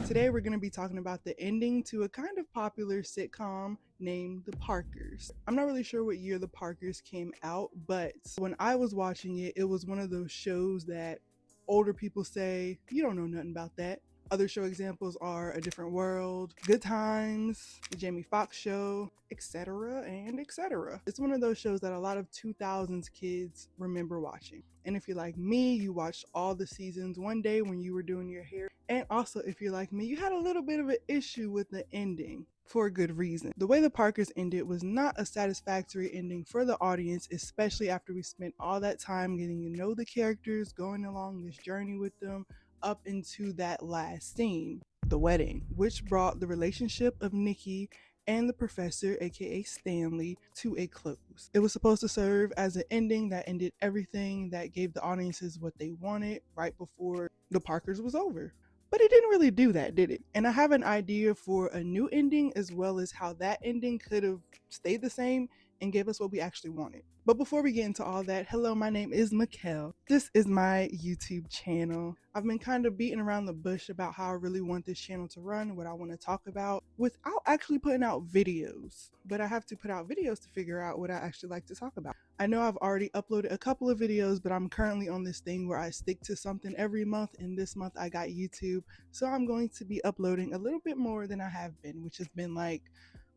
Today we're going to be talking about the ending to a kind of popular sitcom named The Parkers. I'm not really sure what year The Parkers came out, but when I was watching it, it was one of those shows that older people say, you don't know nothing about that. Other show examples are A Different World, Good Times, The Jamie Foxx Show, etc. and etc. It's one of those shows that a lot of 2000s kids remember watching. And if you're like me, you watched all the seasons one day when you were doing your hair. And also, if you're like me, you had a little bit of an issue with the ending for a good reason. The way the Parkers ended was not a satisfactory ending for the audience, especially after we spent all that time getting to know the characters, going along this journey with them up into that last scene, the wedding, which brought the relationship of Nikki and the professor, aka Stanley, to a close. It was supposed to serve as an ending that ended everything, that gave the audiences what they wanted right before the Parkers was over. But it didn't really do that, did it? And I have an idea for a new ending, as well as how that ending could have stayed the same and gave us what we actually wanted. But before we get into all that, hello, my name is Mikael. This is my YouTube channel. I've been kind of beating around the bush about how I really want this channel to run, what I want to talk about, without actually putting out videos. But I have to put out videos to figure out what I actually like to talk about. I know I've already uploaded a couple of videos, but I'm currently on this thing where I stick to something every month, and this month I got YouTube. So I'm going to be uploading a little bit more than I have been, which has been like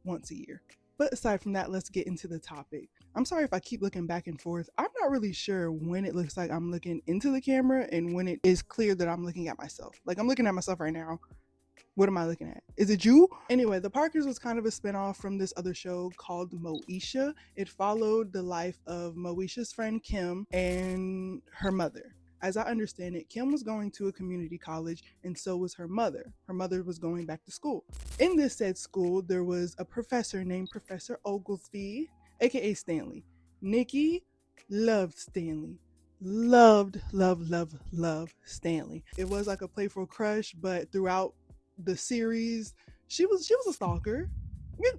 once a year. But aside from that, let's get into the topic. I'm sorry if I keep looking back and forth. I'm not really sure when it looks like I'm looking into the camera and when it is clear that I'm looking at myself. Like, I'm looking at myself right now. What am I looking at? Is it you? Anyway, The Parkers was kind of a spinoff from this other show called Moesha. It followed the life of Moesha's friend Kim and her mother. As I understand it, Kim was going to a community college, and so was her mother. Her mother was going back to school. In this said school, there was a professor named Professor Oglesby, aka Stanley. Nikki loved Stanley. Loved Stanley. It was like a playful crush, but throughout the series, she was a stalker.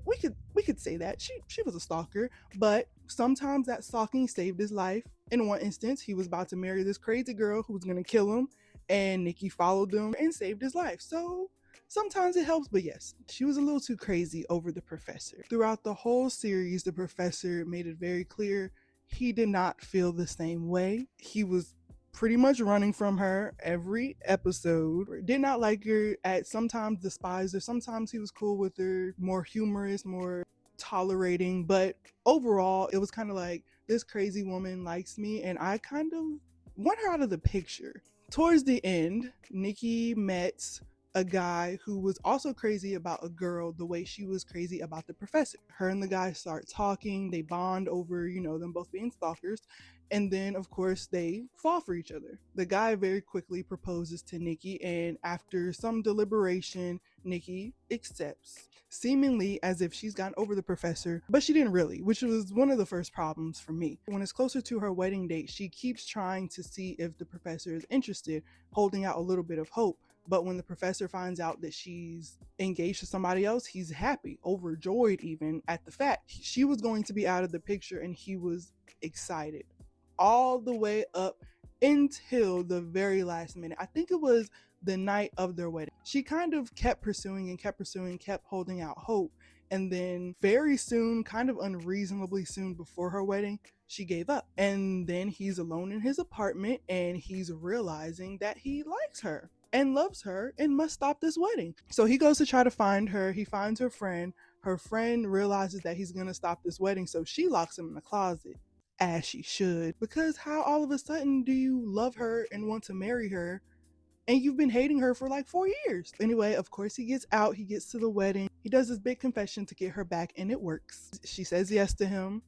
We could say that she was a stalker, but sometimes that stalking saved his life. In one instance, he was about to marry this crazy girl who was gonna kill him, and Nikki followed them and saved his life. So sometimes it helps, but yes, she was a little too crazy over the professor. Throughout the whole series, the professor made it very clear he did not feel the same way. He was pretty much running from her every episode, did not like her, at sometimes despised her, sometimes he was cool with her, more humorous, more tolerating, but overall it was kind of like, this crazy woman likes me and I kind of want her out of the picture. Towards the end, Nikki met a guy who was also crazy about a girl the way she was crazy about the professor. Her and the guy start talking, they bond over, them both being stalkers, and then of course they fall for each other. The guy very quickly proposes to Nikki, and after some deliberation, Nikki accepts, seemingly as if she's gotten over the professor, but she didn't really, which was one of the first problems for me. When it's closer to her wedding date, she keeps trying to see if the professor is interested, holding out a little bit of hope. But when the professor finds out that she's engaged to somebody else, he's happy, overjoyed even at the fact she was going to be out of the picture, and he was excited all the way up until the very last minute. I think it was the night of their wedding. She kind of kept pursuing, kept holding out hope. And then very soon, kind of unreasonably soon before her wedding, she gave up. And then he's alone in his apartment, and he's realizing that he likes her and loves her and must stop this wedding. So he goes to try to find her. He finds her friend. Her friend realizes that he's gonna stop this wedding, so she locks him in the closet, as she should. Because how all of a sudden do you love her and want to marry her, and you've been hating her for like 4 years? Anyway, of course he gets out, he gets to the wedding, he does this big confession to get her back, and it works. She says yes to him,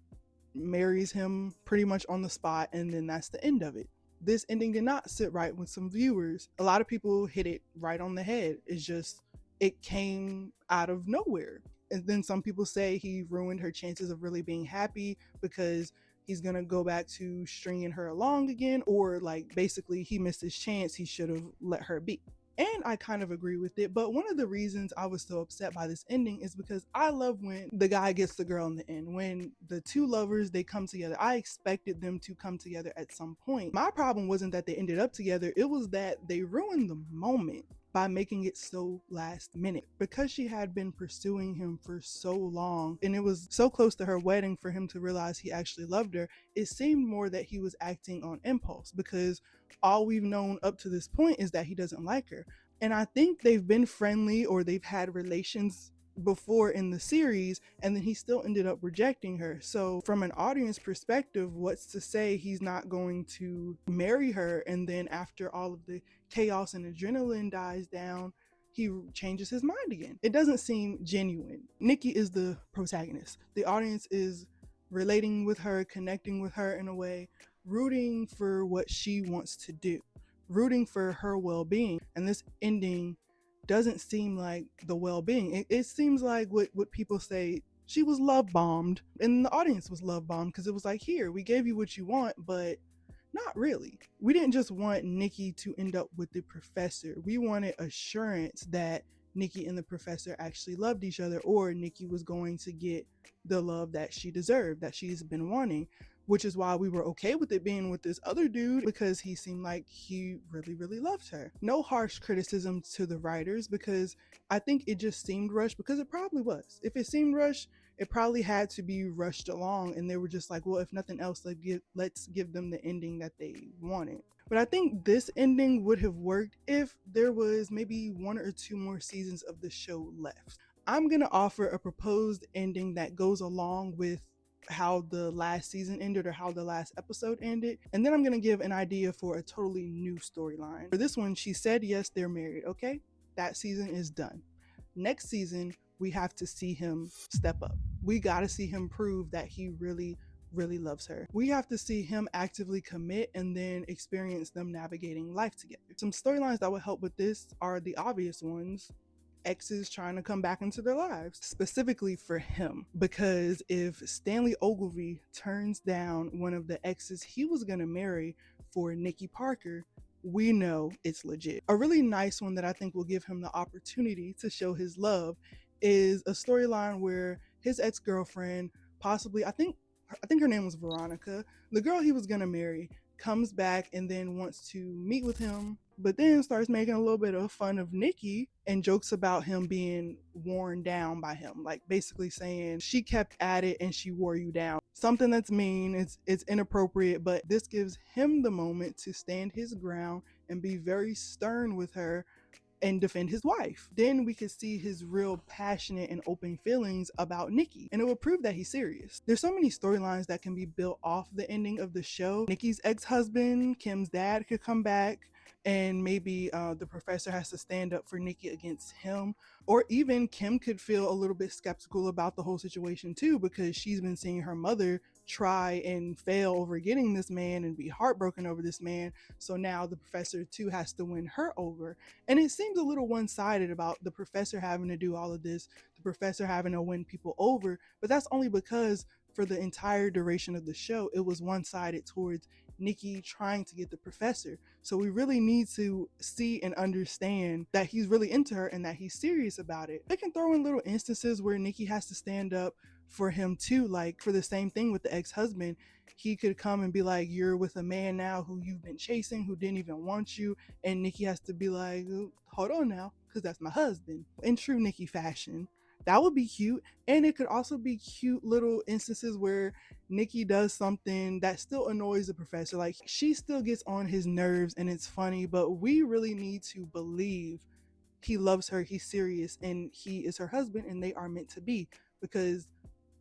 marries him pretty much on the spot, and then that's the end of it. This ending did not sit right with some viewers. A lot of people hit it right on the head. It's just, it came out of nowhere. And then some people say he ruined her chances of really being happy because he's gonna go back to stringing her along again, or like basically he missed his chance, he should have let her be. And I kind of agree with it, but one of the reasons I was so upset by this ending is because I love when the guy gets the girl in the end. When the two lovers, they come together. I expected them to come together at some point. My problem wasn't that they ended up together, it was that they ruined the moment. by making it so last minute. Because she had been pursuing him for so long and it was so close to her wedding for him to realize he actually loved her, it seemed more that he was acting on impulse, because all we've known up to this point is that he doesn't like her. And I think they've been friendly or they've had relations before in the series, and then he still ended up rejecting her. So from an audience perspective, what's to say he's not going to marry her, and then after all of the chaos and adrenaline dies down, he changes his mind again? It doesn't seem genuine. Nikki is the protagonist. The audience is relating with her, connecting with her in a way, rooting for what she wants to do, rooting for her well-being. And this ending doesn't seem like the well-being. It seems like what people say, she was love bombed, and the audience was love bombed, because it was like, here, we gave you what you want, but not really. We didn't just want Nikki to end up with the professor. We wanted assurance that Nikki and the professor actually loved each other, or Nikki was going to get the love that she deserved, that she's been wanting, which is why we were okay with it being with this other dude, because he seemed like he really, really loved her. No harsh criticism to the writers, because I think it just seemed rushed, because it probably was. If it seemed rushed, it probably had to be rushed along, and they were just like, well, if nothing else, let's give them the ending that they wanted. But I think this ending would have worked if there was maybe 1 or 2 more seasons of the show left. I'm gonna offer a proposed ending that goes along with how the last season ended, or how the last episode ended, and then I'm gonna give an idea for a totally new storyline. For this one, she said yes, they're married. Okay, that season is done. Next season, we have to see him step up. We got to see him prove that he really, really loves her. We have to see him actively commit, and then experience them navigating life together. Some storylines that would help with this are the obvious ones: exes trying to come back into their lives, specifically for him. Because if Stanley Ogilvy turns down one of the exes he was going to marry for Nikki Parker, we know it's legit. A really nice one that I think will give him the opportunity to show his love is a storyline where his ex-girlfriend, possibly, I think her name was Veronica, the girl he was going to marry, comes back and then wants to meet with him, but then starts making a little bit of fun of Nikki and jokes about him being worn down by him, like basically saying she kept at it and she wore you down. Something that's mean, it's inappropriate, but this gives him the moment to stand his ground and be very stern with her and defend his wife. Then we could see his real passionate and open feelings about Nikki, and it will prove that he's serious. There's so many storylines that can be built off the ending of the show. Nikki's ex-husband, Kim's dad, could come back, and maybe the professor has to stand up for Nikki against him. Or even Kim could feel a little bit skeptical about the whole situation too, because she's been seeing her mother try and fail over getting this man and be heartbroken over this man. So now the professor too has to win her over. And it seems a little one-sided about the professor having to do all of this, the professor having to win people over, but that's only because for the entire duration of the show, it was one-sided towards Nikki trying to get the professor. So we really need to see and understand that he's really into her and that he's serious about it. They can throw in little instances where Nikki has to stand up for him too, like for the same thing with the ex-husband. He could come and be like, you're with a man now who you've been chasing, who didn't even want you, and Nikki has to be like, hold on now, because that's my husband. In true Nikki fashion, that would be cute. And it could also be cute little instances where Nikki does something that still annoys the professor. Like, she still gets on his nerves and it's funny, but we really need to believe he loves her, he's serious, and he is her husband and they are meant to be, because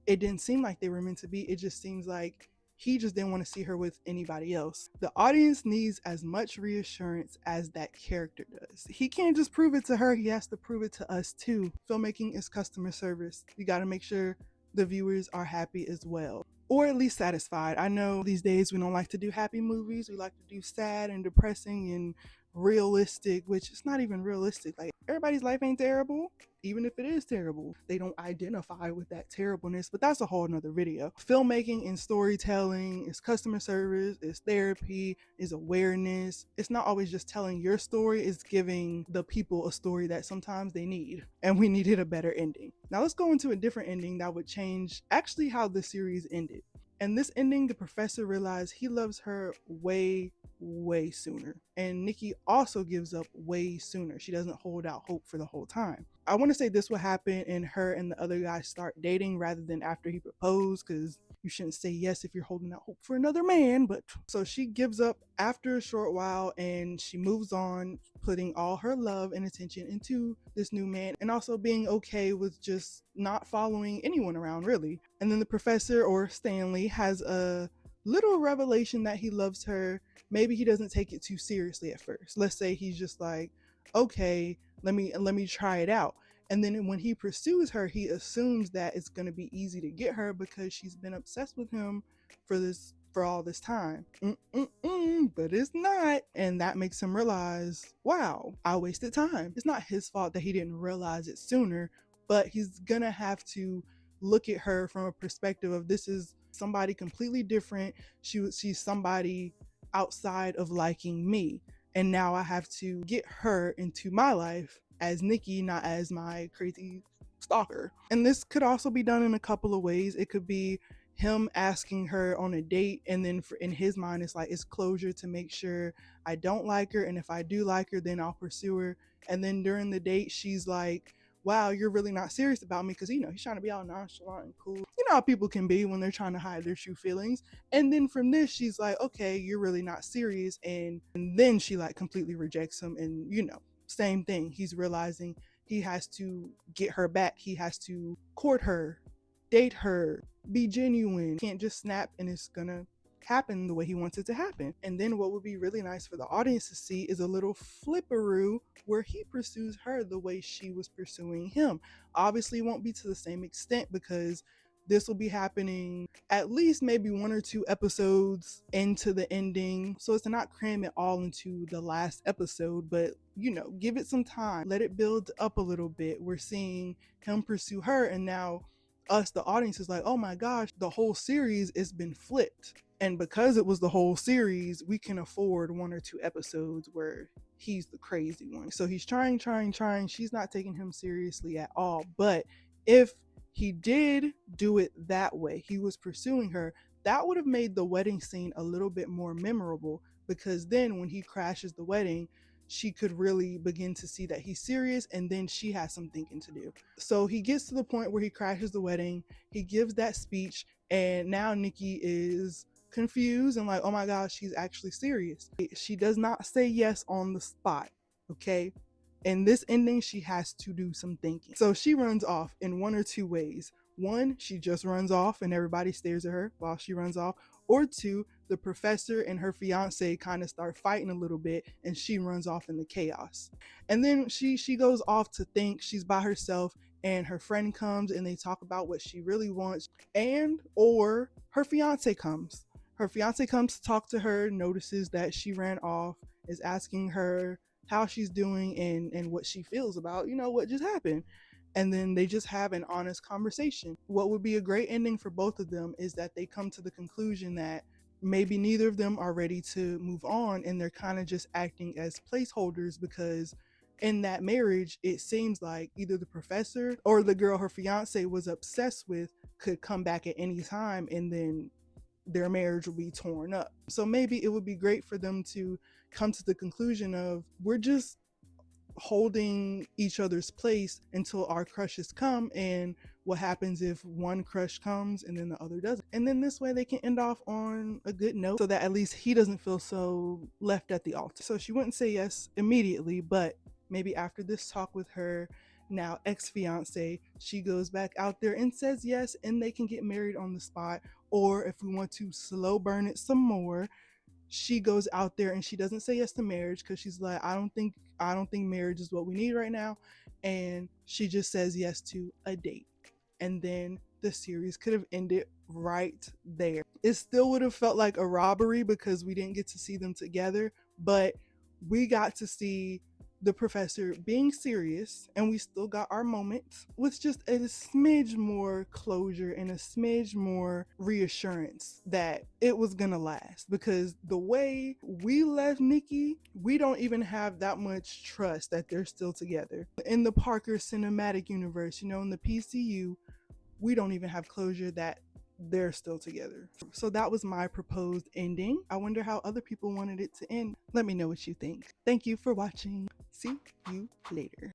it didn't seem like they were meant to be. It just seems like he just didn't want to see her with anybody else. The audience needs as much reassurance as that character does. He can't just prove it to her, he has to prove it to us too. Filmmaking is customer service. You got to make sure the viewers are happy as well, or at least satisfied. I know these days we don't like to do happy movies. We like to do sad and depressing and realistic, which is not even realistic. Like, everybody's life ain't terrible. Even if it is terrible, they don't identify with that terribleness, but that's a whole nother video. Filmmaking and storytelling is customer service, is therapy, is awareness. It's not always just telling your story, it's giving the people a story that sometimes they need, and we needed a better ending. Now let's go into a different ending that would change actually how the series ended. And this ending, the professor realized he loves her way, way sooner. And Nikki also gives up way sooner. She doesn't hold out hope for the whole time. I want to say this will happen and her and the other guy start dating rather than after he proposed, because you shouldn't say yes if you're holding out hope for another man. But so she gives up after a short while and she moves on, putting all her love and attention into this new man, and also being okay with just not following anyone around, really. And then the professor, or Stanley, has a little revelation that he loves her. Maybe he doesn't take it too seriously at first. Let's say he's just like, okay, let me try it out. And then when he pursues her, he assumes that it's going to be easy to get her because she's been obsessed with him for all this time. But it's not. And that makes him realize, wow, I wasted time. It's not his fault that he didn't realize it sooner, but he's going to have to look at her from a perspective of, this is somebody completely different. She's somebody outside of liking me. And now I have to get her into my life as Nikki, not as my crazy stalker. And this could also be done in a couple of ways. It could be him asking her on a date, and then in his mind it's like, it's closure to make sure I don't like her, and if I do like her, then I'll pursue her. And then during the date she's like, wow, you're really not serious about me, because he's trying to be all nonchalant and cool. You know how people can be when they're trying to hide their true feelings. And then from this she's like, okay, you're really not serious. And then she like completely rejects him. And same thing, he's realizing he has to get her back. He has to court her, date her, be genuine. Can't just snap and it's gonna happen the way he wants it to happen. And then what would be really nice for the audience to see is a little flipperoo where he pursues her the way she was pursuing him. Obviously it won't be to the same extent, because this will be happening at least maybe 1 or 2 episodes into the ending. So it's to not cram it all into the last episode, but give it some time. Let it build up a little bit. We're seeing him pursue her, and now us, the audience, is like, oh my gosh, the whole series has been flipped. And because it was the whole series, we can afford 1 or 2 episodes where he's the crazy one. So he's trying. She's not taking him seriously at all. But if he did do it that way, he was pursuing her, that would have made the wedding scene a little bit more memorable, because then when he crashes the wedding, she could really begin to see that he's serious, and then she has some thinking to do. So he gets to the point where he crashes the wedding, he gives that speech, and now Nikki is confused and like, oh my gosh, she's actually serious. She does not say yes on the spot, okay? In this ending, she has to do some thinking. So she runs off in 1 or 2 ways. 1, she just runs off and everybody stares at her while she runs off. Or 2, the professor and her fiance kind of start fighting a little bit and she runs off in the chaos. And then she goes off to think. She's by herself and her friend comes and they talk about what she really wants, or her fiance comes. Her fiance comes to talk to her, notices that she ran off, is asking her how she's doing and what she feels about, what just happened. And then they just have an honest conversation. What would be a great ending for both of them is that they come to the conclusion that maybe neither of them are ready to move on, and they're kind of just acting as placeholders, because in that marriage, it seems like either the professor or the girl her fiance was obsessed with could come back at any time, and then their marriage will be torn up. So maybe it would be great for them to come to the conclusion of, we're just holding each other's place until our crushes come, and what happens if one crush comes and then the other doesn't. And then this way they can end off on a good note, so that at least he doesn't feel so left at the altar. So she wouldn't say yes immediately, but maybe after this talk with her now ex-fiance, she goes back out there and says yes, and they can get married on the spot. Or if we want to slow burn it some more, she goes out there and she doesn't say yes to marriage, because she's like, I don't think marriage is what we need right now, and she just says yes to a date. And then the series could have ended right there. It still would have felt like a robbery because we didn't get to see them together, but we got to see the professor being serious, and we still got our moments with just a smidge more closure and a smidge more reassurance that it was gonna last. Because the way we left Nikki, we don't even have that much trust that they're still together. In the Parker cinematic universe, in the PCU, we don't even have closure that they're still together. So that was my proposed ending. I wonder how other people wanted it to end. Let me know what you think. Thank you for watching. See you later.